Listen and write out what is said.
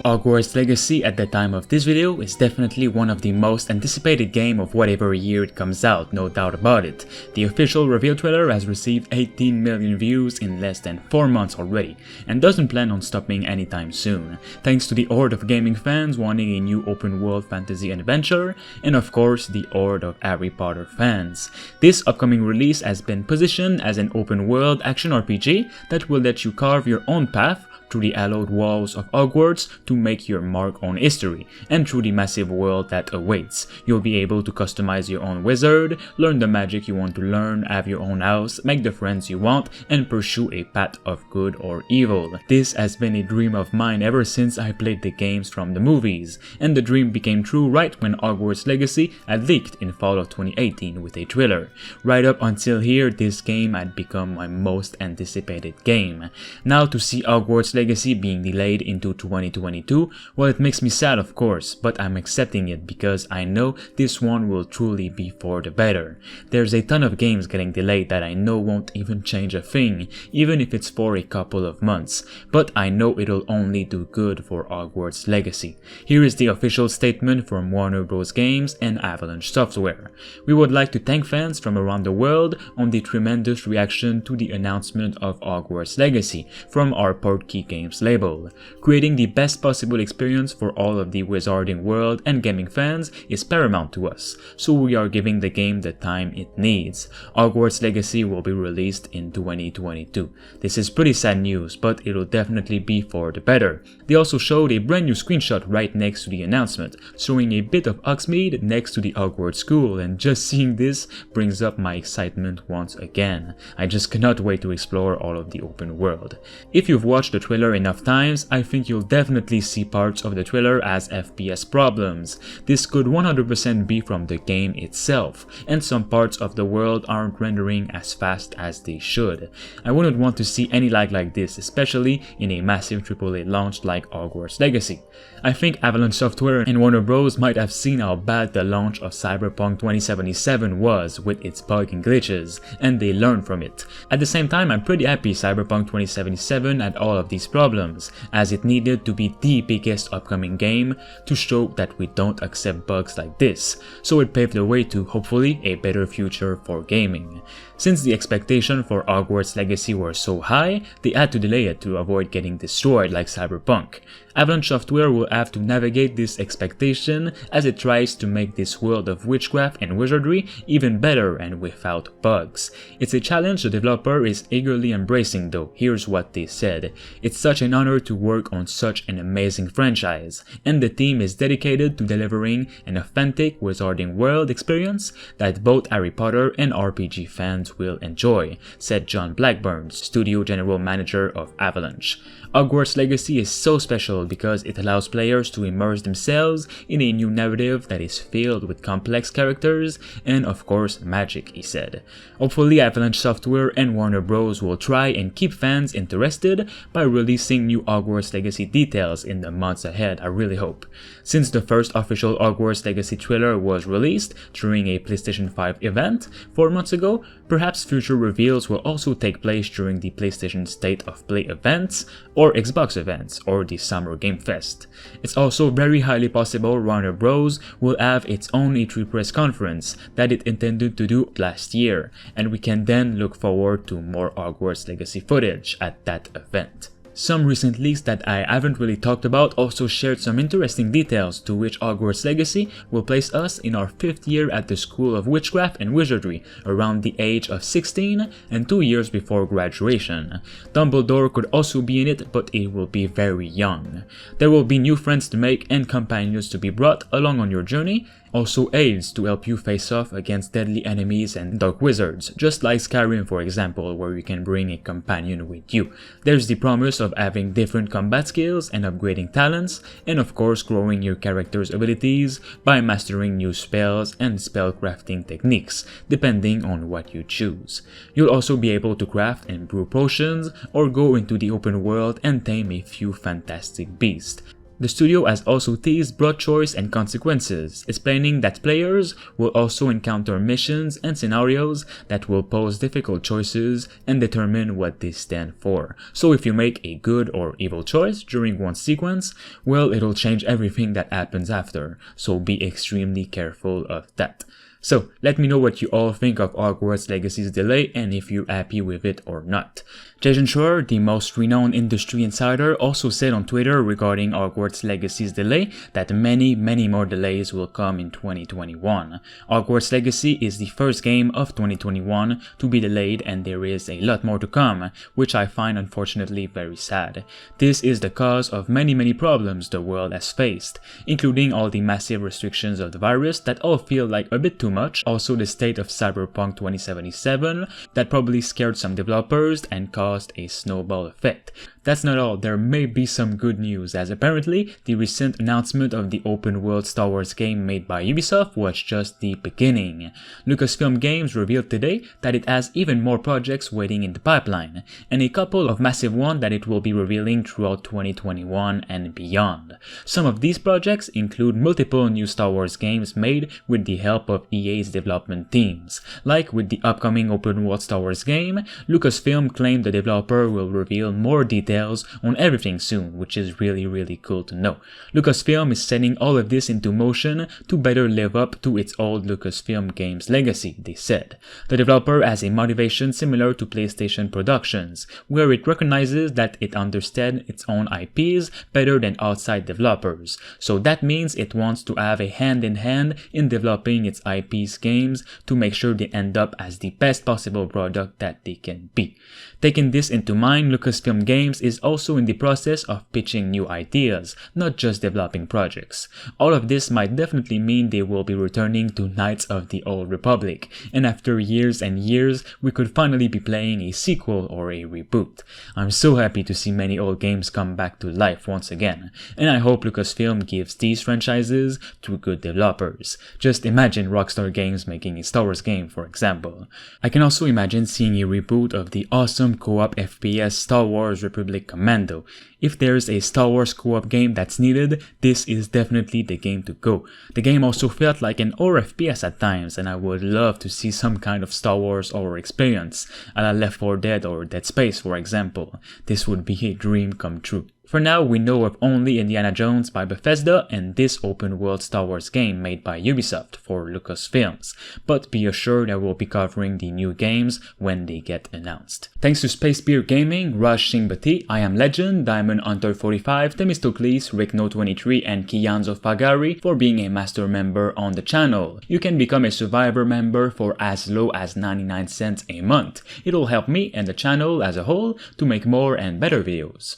Hogwarts Legacy at the time of this video is definitely one of the most anticipated game of whatever year it comes out, no doubt about it. The official reveal trailer has received 18 million views in less than 4 months already, and doesn't plan on stopping anytime soon, thanks to the horde of gaming fans wanting a new open world fantasy adventure, and of course the horde of Harry Potter fans. This upcoming release has been positioned as an open world action RPG that will let you carve your own path through the hallowed walls of Hogwarts to make your mark on history, and through the massive world that awaits. You'll be able to customize your own wizard, learn the magic you want to learn, have your own house, make the friends you want, and pursue a path of good or evil. This has been a dream of mine ever since I played the games from the movies, and the dream became true right when Hogwarts Legacy had leaked in fall of 2018 with a trailer. Right up until here, this game had become my most anticipated game. Now to see Hogwarts Legacy being delayed into 2022, well, it makes me sad of course, but I'm accepting it because I know this one will truly be for the better. There's a ton of games getting delayed that I know won't even change a thing, even if it's for a couple of months, but I know it'll only do good for Hogwarts Legacy. Here is the official statement from Warner Bros. Games and Avalanche Software. We would like to thank fans from around the world on the tremendous reaction to the announcement of Hogwarts Legacy from our Portkey Games label. Creating the best possible experience for all of the wizarding world and gaming fans is paramount to us, so we are giving the game the time it needs. Hogwarts Legacy will be released in 2022. This is pretty sad news, but it'll definitely be for the better. They also showed a brand new screenshot right next to the announcement, showing a bit of Hogsmeade next to the Hogwarts school, and just seeing this brings up my excitement once again. I just cannot wait to explore all of the open world. If you've watched the trailer enough times, I think you'll definitely see parts of the trailer as FPS problems. This could 100% be from the game itself, and some parts of the world aren't rendering as fast as they should. I wouldn't want to see any lag like this, especially in a massive AAA launch like Hogwarts Legacy. I think Avalanche Software and Warner Bros. Might have seen how bad the launch of Cyberpunk 2077 was with its bug and glitches, and they learned from it. At the same time, I'm pretty happy Cyberpunk 2077 had all of these problems, as it needed to be the biggest upcoming game to show that we don't accept bugs like this, so it paved the way to hopefully a better future for gaming. Since the expectation for Hogwarts Legacy were so high, they had to delay it to avoid getting destroyed like Cyberpunk. Avalanche Software will have to navigate this expectation as it tries to make this world of witchcraft and wizardry even better and without bugs. It's a challenge the developer is eagerly embracing though. Here's what they said: "It's such an honor to work on such an amazing franchise, and the team is dedicated to delivering an authentic wizarding world experience that both Harry Potter and RPG fans will enjoy," said John Blackburn, studio general manager of Avalanche. Hogwarts Legacy is so special because it allows players to immerse themselves in a new narrative that is filled with complex characters and of course magic, he said. Hopefully Avalanche Software and Warner Bros. Will try and keep fans interested by releasing new Hogwarts Legacy details in the months ahead, I really hope. Since the first official Hogwarts Legacy trailer was released during a PlayStation 5 event 4 months ago, perhaps future reveals will also take place during the PlayStation State of Play events, or Xbox events, or the Summer Game Fest. It's also very highly possible Warner Bros. Will have its own E3 press conference that it intended to do last year, and we can then look forward to more Hogwarts Legacy footage at that event. Some recent leaks that I haven't really talked about also shared some interesting details to which Hogwarts Legacy will place us in our 5th year at the School of Witchcraft and Wizardry, around the age of 16 and 2 years before graduation. Dumbledore could also be in it, but he will be very young. There will be new friends to make and companions to be brought along on your journey, also aids to help you face off against deadly enemies and dark wizards, just like Skyrim for example, where you can bring a companion with you. There's the promise of having different combat skills and upgrading talents, and of course growing your character's abilities by mastering new spells and spellcrafting techniques, depending on what you choose. You'll also be able to craft and brew potions, or go into the open world and tame a few fantastic beasts. The studio has also teased broad choice and consequences, explaining that players will also encounter missions and scenarios that will pose difficult choices and determine what they stand for. So if you make a good or evil choice during one sequence, well, it'll change everything that happens after, so be extremely careful of that. So, let me know what you all think of Hogwarts Legacy's delay and if you're happy with it or not. Jason Schreier, the most renowned industry insider, also said on Twitter regarding Hogwarts Legacy's delay that many more delays will come in 2021. Hogwarts Legacy is the first game of 2021 to be delayed and there is a lot more to come, which I find unfortunately very sad. This is the cause of many problems the world has faced, including all the massive restrictions of the virus that all feel like a bit too much, also the state of Cyberpunk 2077 that probably scared some developers and caused a snowball effect. That's not all, there may be some good news, as apparently the recent announcement of the open world Star Wars game made by Ubisoft was just the beginning. Lucasfilm Games revealed today that it has even more projects waiting in the pipeline, and a couple of massive ones that it will be revealing throughout 2021 and beyond. Some of these projects include multiple new Star Wars games made with the help of EA's development teams. Like with the upcoming open world Star Wars game, Lucasfilm claimed the developer will reveal more details on everything soon, which is really cool to know. Lucasfilm is setting all of this into motion to better live up to its old Lucasfilm Games legacy, they said. The developer has a motivation similar to PlayStation Productions, where it recognizes that it understands its own IPs better than outside developers, so that means it wants to have a hand in hand in developing its IP's games to make sure they end up as the best possible product that they can be. Taking this into mind, Lucasfilm Games is also in the process of pitching new ideas, not just developing projects. All of this might definitely mean they will be returning to Knights of the Old Republic, and after years and years, we could finally be playing a sequel or a reboot. I'm so happy to see many old games come back to life once again, and I hope Lucasfilm gives these franchises to good developers. Just imagine Rockstar Games making a Star Wars game, for example. I can also imagine seeing a reboot of the awesome co-op FPS Star Wars Republic Commando. If there's a Star Wars co-op game that's needed, this is definitely the game to go. The game also felt like an horror FPS at times, and I would love to see some kind of Star Wars horror experience, a la Left 4 Dead or Dead Space for example. This would be a dream come true. For now, we know of only Indiana Jones by Bethesda and this open-world Star Wars game made by Ubisoft for Lucasfilms, but be assured I will be covering the new games when they get announced. Thanks to Space Beer Gaming, Raj Singbati, I Am Legend, Diamond Hunter 45, Themistocles, Rickno23 and Kianzo Fagari for being a master member on the channel. You can become a Survivor member for as low as 99 cents a month. It'll help me and the channel as a whole to make more and better videos.